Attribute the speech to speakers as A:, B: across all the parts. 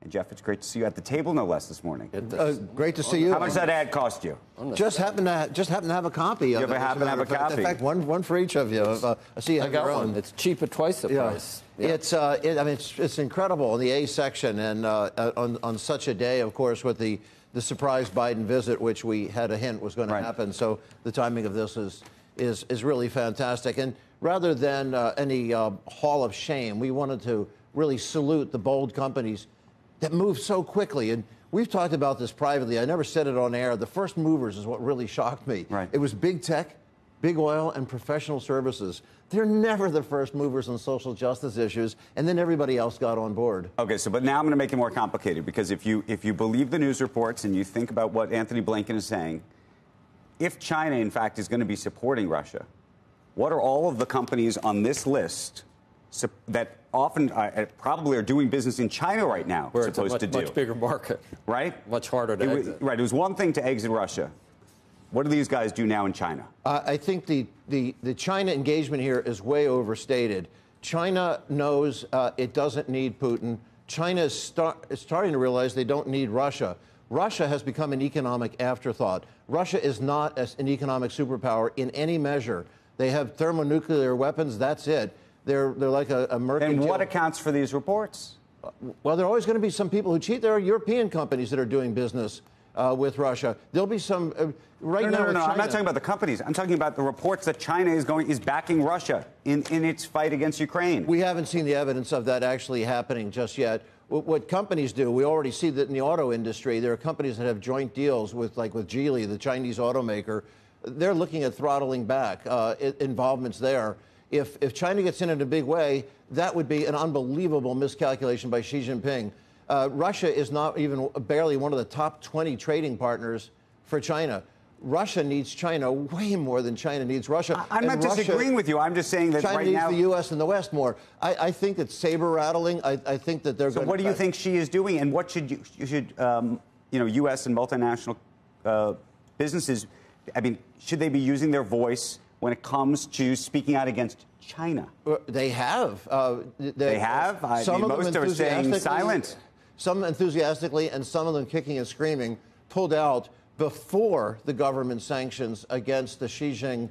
A: Jeff, it's great to see you at the table, no less, this morning.
B: Great to see you.
A: How much that ad cost you?
B: Just happen to have a copy of it.
A: You happen to have a copy.
B: In fact, one for each of you. I see you have your own.
C: It's cheap at twice the price.
B: Yeah. It's incredible in the A section, and on such a day, of course, with the surprise Biden visit, which we had a hint was going to happen. So the timing of this is really fantastic. And rather than any hall of shame, we wanted to really salute the bold companies that move so quickly. And we've talked about this privately. I never said it on air. The first movers is what really shocked me.
A: Right.
B: It was big tech, big oil, and professional services. They're never the first movers on social justice issues, and then everybody else got on board.
A: Okay, but now I'm going to make it more complicated, because if you believe the news reports and you think about what Anthony Blinken is saying, if China, in fact, is going to be supporting Russia, what are all of the companies on this list that often probably are doing business in China right now
C: where
A: supposed
C: it's a
A: to do?
C: much bigger market.
A: Right?
C: Much harder to exit.
A: Right. It was one thing to exit Russia. What do these guys do now in China?
B: I think the China engagement here is way overstated. China knows it doesn't need Putin. China is starting to realize they don't need Russia. Russia has become an economic afterthought. Russia is not an economic superpower in any measure. They have thermonuclear weapons. That's it. They're like a mercantile.
A: And what accounts for these reports?
B: Well, there are always going to be some people who cheat. There are European companies that are doing business with Russia. There'll be some right now.
A: No. I'm not talking about the companies. I'm talking about the reports that China is backing Russia in its fight against Ukraine.
B: We haven't seen the evidence of that actually happening just yet. What companies do, we already see that in the auto industry. There are companies that have joint deals with Geely, the Chinese automaker. They're looking at throttling back involvements there. If China gets in a big way, that would be an unbelievable miscalculation by Xi Jinping. Russia is not even barely one of the top 20 trading partners for China. Russia needs China way more than China needs Russia.
A: I'm not disagreeing with you. I'm just saying that
B: China
A: right now
B: needs the U.S. and the West more. I think it's saber rattling. I think that they're going to.
A: So what do you think Xi is doing, and what should U.S. and multinational businesses? I mean, should they be using their voice when it comes to speaking out against China?
B: They have.
A: They have? Most are staying silent.
B: Some enthusiastically, and some of them kicking and screaming, pulled out before the government sanctions against the Xinjiang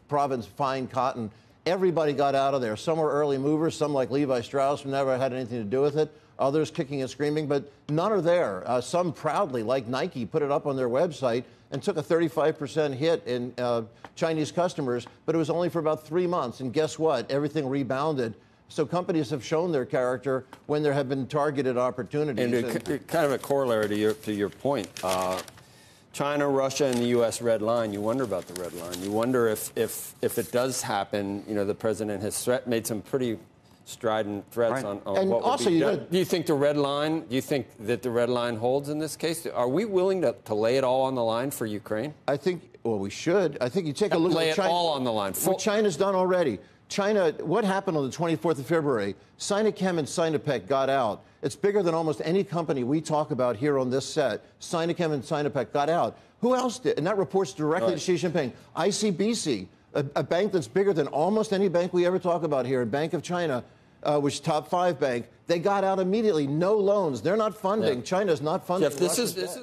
B: province fine cotton. Everybody got out of there. Some were early movers, some like Levi Strauss, who never had anything to do with it. Others kicking and screaming, but none are there. Some proudly, like Nike, put it up on their website and took a 35% hit in Chinese customers, but it was only for about 3 months. And guess what? Everything rebounded. So companies have shown their character when there have been targeted opportunities.
C: And kind of a corollary to your point, China, Russia, and the U.S. red line. You wonder about the red line. You wonder if it does happen. You know, the president has made some pretty strident threats on
B: and
C: what
B: also,
C: would be done. Do you think the red line? Do you think that the red line holds in this case? Are we willing to lay it all on the line for Ukraine?
B: I think. Well, we should. I think you take a look at China.
C: Lay it all on the line.
B: What China's done already. China, what happened on the 24th of February? Sinochem and Sinopec got out. It's bigger than almost any company we talk about here on this set. Sinochem and Sinopec got out. Who else did? And that reports directly to Xi Jinping. ICBC, a bank that's bigger than almost any bank we ever talk about here, a Bank of China, which is top 5 bank, they got out immediately. No loans. They're not funding. China's not funding.
C: Jeff, this is